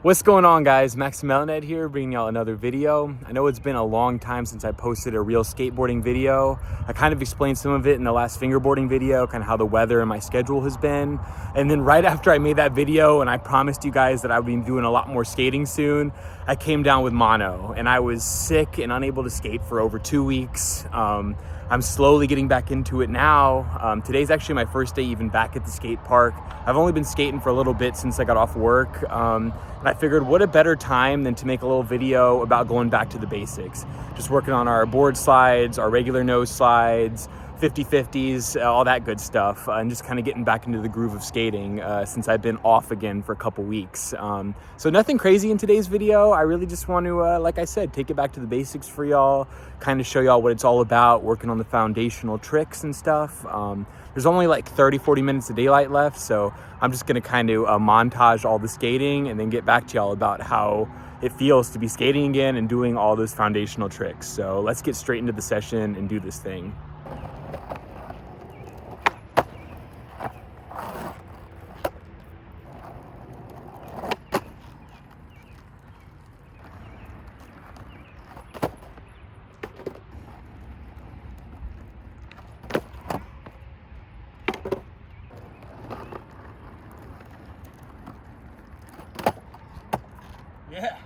What's going on, guys? Max Melned here, bringing y'all another video. I know it's been a long time since I posted a real skateboarding video. I kind of explained some of it in the last fingerboarding video, kind of how the weather and my schedule has been. And then right after I made that video and I promised you guys that I would be doing a lot more skating soon, I came down with mono and I was sick and unable to skate for over 2 weeks. I'm slowly getting back into it now. Today's actually my first day even back at the skate park. I've only been skating for a little bit since I got off work. And I figured what a better time than to make a little video about going back to the basics. Just working on our board slides, our regular nose slides, 50/50s, all that good stuff, and just kind of getting back into the groove of skating since I've been off again for a couple weeks. So nothing crazy in today's video. I really just want to, like I said, take it back to the basics for y'all, kind of show y'all what it's all about, working on the foundational tricks and stuff. There's only like 30-40 minutes of daylight left, so I'm just gonna kind of montage all the skating and then get back to y'all about how it feels to be skating again and doing all those foundational tricks. So let's get straight into the session and do this thing. Yeah.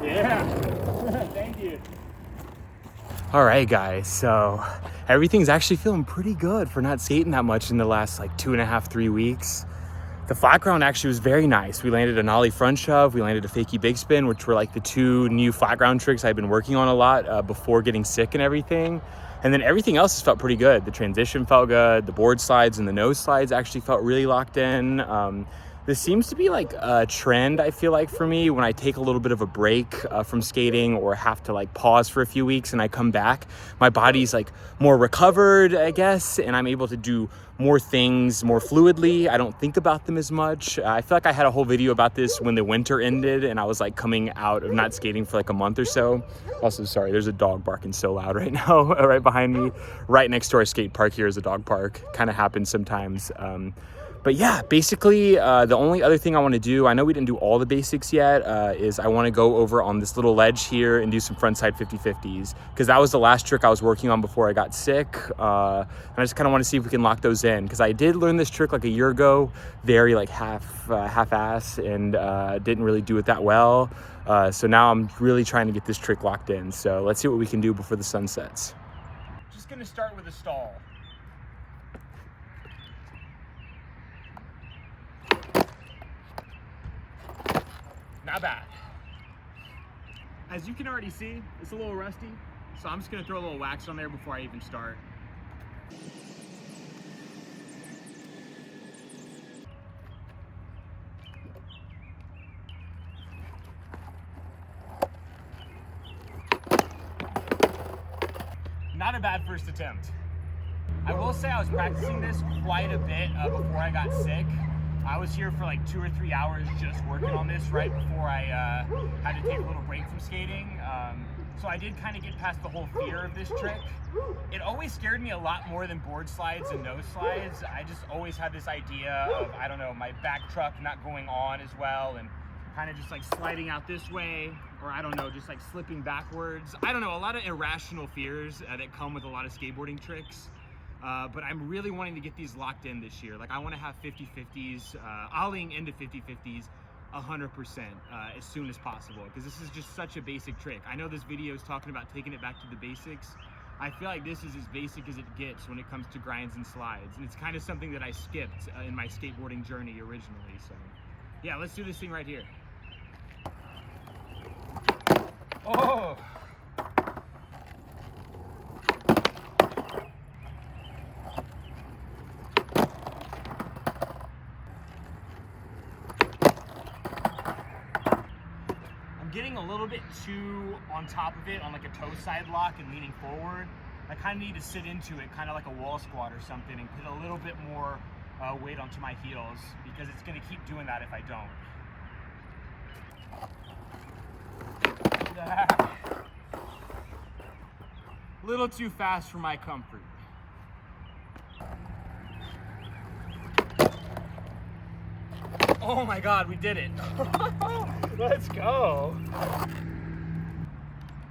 Yeah. Thank you. All right, guys, so everything's actually feeling pretty good for not skating that much in the last like 2.5-3 weeks. The flat ground actually was very nice. We landed an ollie front shove, we landed a fakie big spin, which were like the two new flat ground tricks I've been working on a lot before getting sick and everything. And then everything else felt pretty good. The transition felt good. The board slides and the nose slides actually felt really locked in. This seems to be like a trend, I feel like, for me when I take a little bit of a break from skating or have to like pause for a few weeks and I come back, my body's like more recovered, I guess, and I'm able to do more things more fluidly. I don't think about them as much. I feel like I had a whole video about this when the winter ended and I was like coming out of not skating for like a month or so. Also, sorry, there's a dog barking so loud right now, right behind me. Right next to our skate park here is a dog park. Kind of happens sometimes. But yeah, basically the only other thing I want to do, I know we didn't do all the basics yet, is I want to go over on this little ledge here and do some frontside 50/50s, because that was the last trick I was working on before I got sick. And I just kind of want to see if we can lock those in, because I did learn this trick like a year ago, very like half-ass, and didn't really do it that well. So now I'm really trying to get this trick locked in. So let's see what we can do before the sun sets. Just going to start with a stall. Not bad. As you can already see, it's a little rusty, so I'm just gonna throw a little wax on there before I even start. not a bad first attempt. I will say I was practicing this quite a bit before I got sick. I was here for like 2 or 3 hours just working on this right before I had to take a little break from skating. So I did kind of get past the whole fear of this trick. It always scared me a lot more than board slides and nose slides. I just always had this idea of, I don't know, my back truck not going on as well and kind of just like sliding out this way, or I don't know, just like slipping backwards. I don't know, a lot of irrational fears that come with a lot of skateboarding tricks. But I'm really wanting to get these locked in this year. Like I want to have 50-50s, ollieing into 50-50s 100% as soon as possible, because this is just such a basic trick. I know this video is talking about taking it back to the basics. I feel like this is as basic as it gets when it comes to grinds and slides, and it's kind of something that I skipped in my skateboarding journey originally. So yeah, let's do this thing right here. Oh! Getting a little bit too on top of it on like a toe side lock and leaning forward. I kind of need to sit into it kind of like a wall squat or something and put a little bit more weight onto my heels, because it's going to keep doing that if I don't. A little too fast for my comfort. Oh my God, we did it. Let's go. I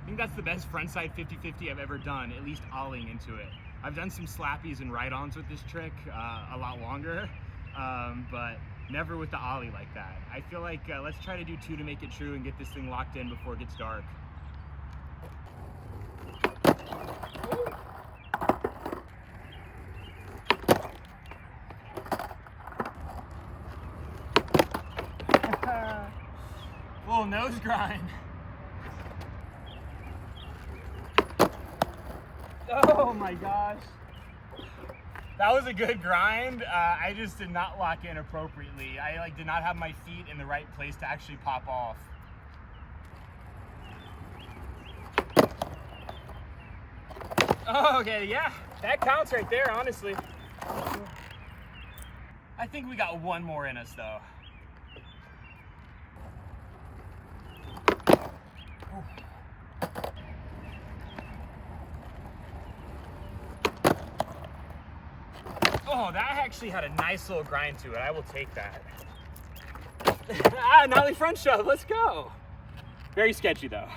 think that's the best frontside 50-50 I've ever done, at least ollieing into it. I've done some slappies and ride-ons with this trick a lot longer, but never with the ollie like that. I feel like let's try to do 2 to make it true and get this thing locked in before it gets dark. Little nose grind. Oh my gosh. That was a good grind. I just did not lock in appropriately. I did not have my feet in the right place to actually pop off. Oh, okay, yeah. That counts right there, honestly. I think we got one more in us though. Oh, that actually had a nice little grind to it. I will take that. Nollie front shove, let's go. Very sketchy though.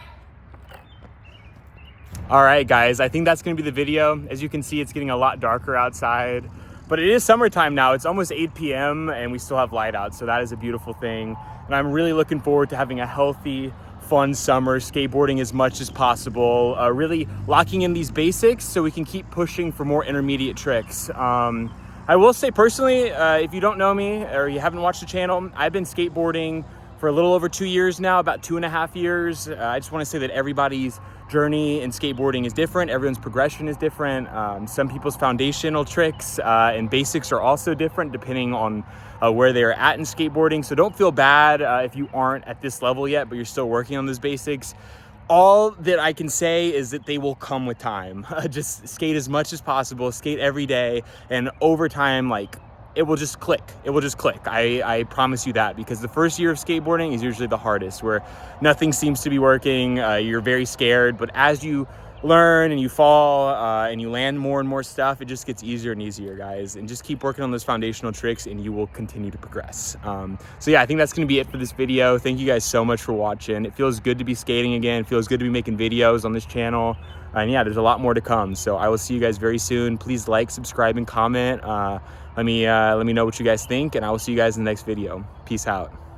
All right, guys, I think that's gonna be the video. As you can see, it's getting a lot darker outside, but it is summertime now. It's almost 8 p.m. and we still have light out, so that is a beautiful thing. And I'm really looking forward to having a healthy, fun summer, skateboarding as much as possible, really locking in these basics so we can keep pushing for more intermediate tricks. I will say personally, if you don't know me or you haven't watched the channel, I've been skateboarding for a little over 2 years now, about 2.5 years. I just want to say that everybody's journey in skateboarding is different. Everyone's progression is different. Some people's foundational tricks and basics are also different depending on where they're at in skateboarding. So don't feel bad if you aren't at this level yet, but you're still working on those basics. All that I can say is that they will come with time. Just skate as much as possible, skate every day, and over time, like, it will just click. It will just click. I promise you that, because the first year of skateboarding is usually the hardest, where nothing seems to be working. You're very scared, but as you learn and you fall and you land more and more stuff, it just gets easier and easier, guys. And just keep working on those foundational tricks and you will continue to progress. So yeah, I think that's gonna be it for this video. Thank you guys so much for watching. It feels good to be skating again. It feels good to be making videos on this channel. And yeah, there's a lot more to come. So I will see you guys very soon. Please like, subscribe, and comment. Let me know what you guys think, and I will see you guys in the next video. Peace out.